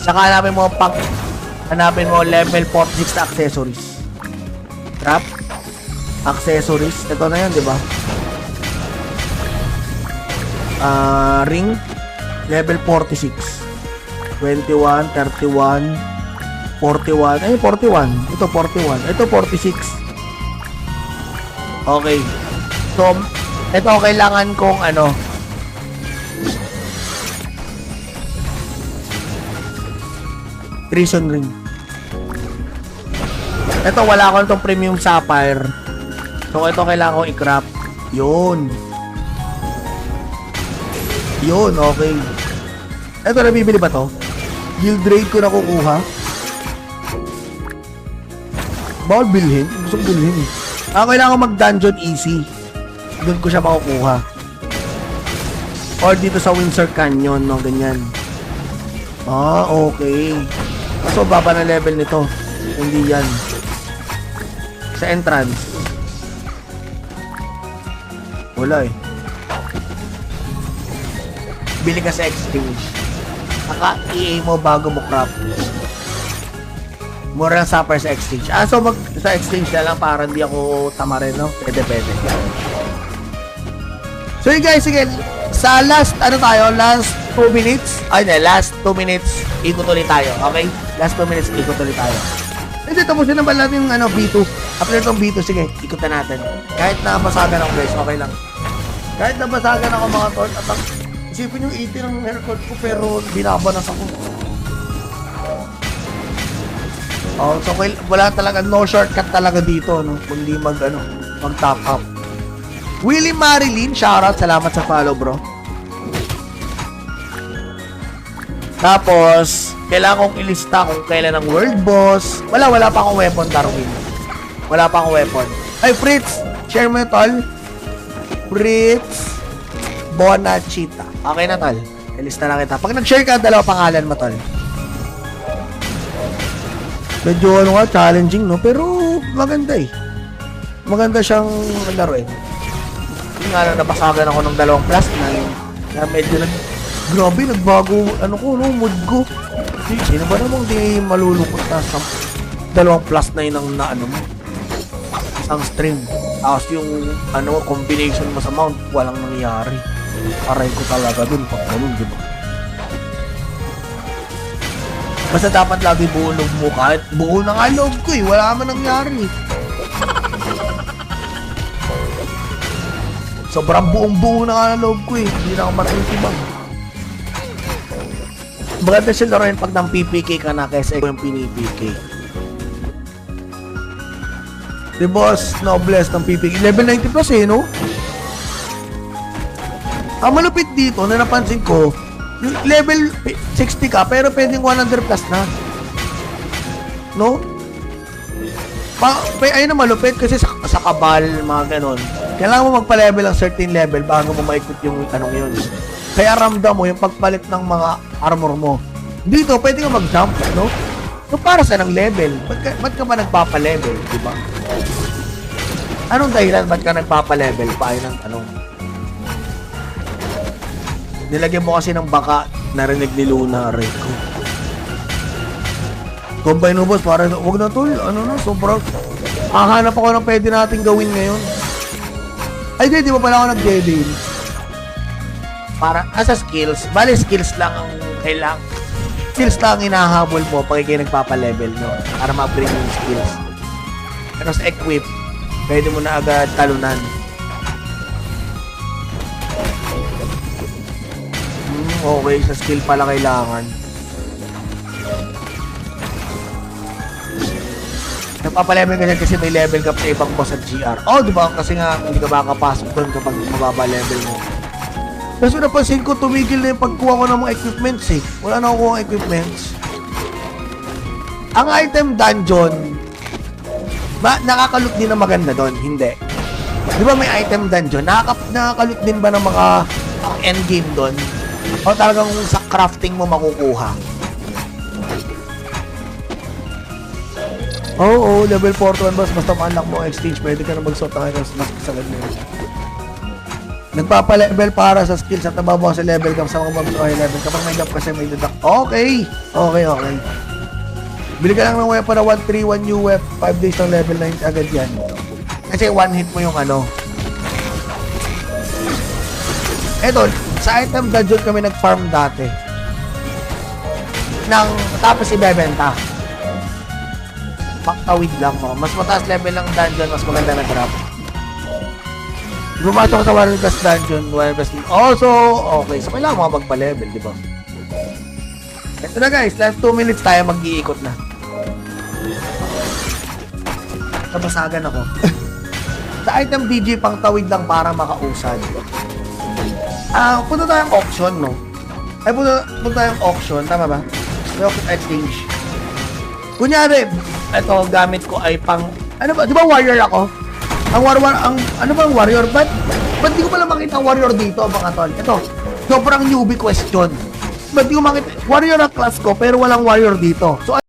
Saka hanapin mo level 46 na accessories. Trap. Accessories. Ito na yan, di ba? Ring. Level 46. 21, 31, 41. Ay, 41. Ito, 41. Ito, 46. Okay. So, ito kailangan kong prison ring. Ito, wala ko itong premium sapphire. So, ito kailangan kong i-craft. Yun. Yun, okay. Ito, nabibili ba to? Guild rate ko nakukuha. Bawal bilhin. Gusto kong bilhin eh. Kailangan ko mag-dungeon easy. Doon ko siya makukuha. Or dito sa Windsor Canyon, no? Ganyan. Okay. So, baba na level nito. Hindi yan. Sa entrance. Wala eh. Bili ka sa exchange. Naka-EA mo bago mo craft. Mura lang supper sa exchange. So sa exchange na lang para hindi ako tamarin, no? Pwede. So yun guys, sige. Sa last, last 2 minutes. Last 2 minutes, ikot ulit tayo. Okay? Last 2 minutes, ikot ulit tayo. Hindi, tapusin na ba natin yung B2? After itong B2, sige, ikot na natin. Kahit nabasagan ako guys, okay lang. Kahit nabasagan ako mga tol, at isipin yung 80 ng haircut ko pero binabanas ako. So wala talaga, no shortcut talaga dito, no? Kundi mag-top up. Willie Marilyn, shoutout, salamat sa follow, bro. Tapos, kailangan kong ilista kung kailan ang world boss. Wala pa akong weapon, Darwin. Wala pa akong weapon. Ay, Fritz, share mo yung tol. Fritz Bonachita. Okay na, tol. Ilista na kita. Pag nag-share ka, dalawa pangalan mo, tol. Medyo challenging, no? Pero maganda eh. Maganda siyang laruin. Yung nga nabasagan ako ng 2 plus na medyo grabe, nagbago, mood ko. Sino ba namang di malulungkot na sa 2 plus na yun ang mo? Isang stream. Tapos yung, combination mo sa mount, walang nangyari. Aray ko talaga dun, pag ganun, diba? Basta dapat lagi buo loob mo, kahit buo na nga loob ko eh, wala man nangyari. Sobrang buong-buo na nga loob ko eh, hindi na ako matutibang. Maganda siya laruin pag nang PPK ka na kaysa yung pinipk. Si Boss Nobles ng PPK, level 90 plus eh, no? Ang malupit dito na napansin ko, yung level 60 ka, pero pwedeng 100 plus na. No? Ayun na malupit kasi sa kabal, mga ganon. Kailangan mo magpa-level ang certain level bago mo maikot yung yun. Kaya ramdam mo yung pagpalit ng mga armor mo. Dito, pwede ka mag-jump, no? So, para sa ng level? Ba't ka ba nagpapa-level, di ba? Anong dahilan ba't ka nagpapa-level? Ayun ang tanong. Nilagyan mo kasi ng baka, narinig ni Luna, Rico. Combine mo, boss, para, huwag na tol, sobrang, hahanap ako ng pwede natin gawin ngayon. Ay, di ba pala ako nag-deadin? Para, sa skills, bali skills lang ang kailangan. Skills lang ang hinahabol mo pag kayo nagpapa-level, no? Para ma-upgrade yung skills. Pero sa equip, pwede mo na agad talunan. Okay, sa skill pala kailangan. Nagpapalevel kasi may level ka sa ibang boss at GR. Oh, di ba? Kasi nga, hindi ka makakapasok doon kapag mababa level mo. Kasi napansin ko, tumigil na yung pagkuha ko ng mga equipments eh. Wala na ako ng equipments. Ang item dungeon, nakakaloot din na maganda doon? Hindi. Di ba may item dungeon? Nakakaloot din ba ng mga endgame doon? O talagang sa crafting mo makukuha? Oo, level 41 boss. Basta ma-unlock mo exchange, pwede ka na magsuot ng items mas sa ganyan. Nagpapa-level para sa skills at nababawas sa level cap sa mga mobs o high level. Kapag may gap kasi may deduct. Okay. Bili ka lang ng weapon na 131 new wep. 5 days ng level 9 agad yan. Kasi one hit mo yung ano. Eto, sa item dungeon kami nag-farm dati. Tapos ibebenta. Paktawid lang mo. Mas mataas level ng dungeon, mas maganda na drop. Bumato ko sa Warrior Plus Dungeon, Warrior Plus... Also, okay. So, kailangan mga magpa-level, di ba? Ito na guys, last 2 minutes tayo mag-iikot na. Nabasagan ako. Sa item DJ, pang tawid lang para makausad. Punta tayong auction, no? Ay, punta tayong auction, tama ba? May auction exchange. Kunyari, ito, gamit ko ay pang... Ano ba? Di ba warrior ako? Ano bang warrior? Ba't di ko pala makita ang warrior dito, mga tol? Ito, sobrang newbie question. Ba't di ko makita? Warrior ang class ko, pero walang warrior dito. So,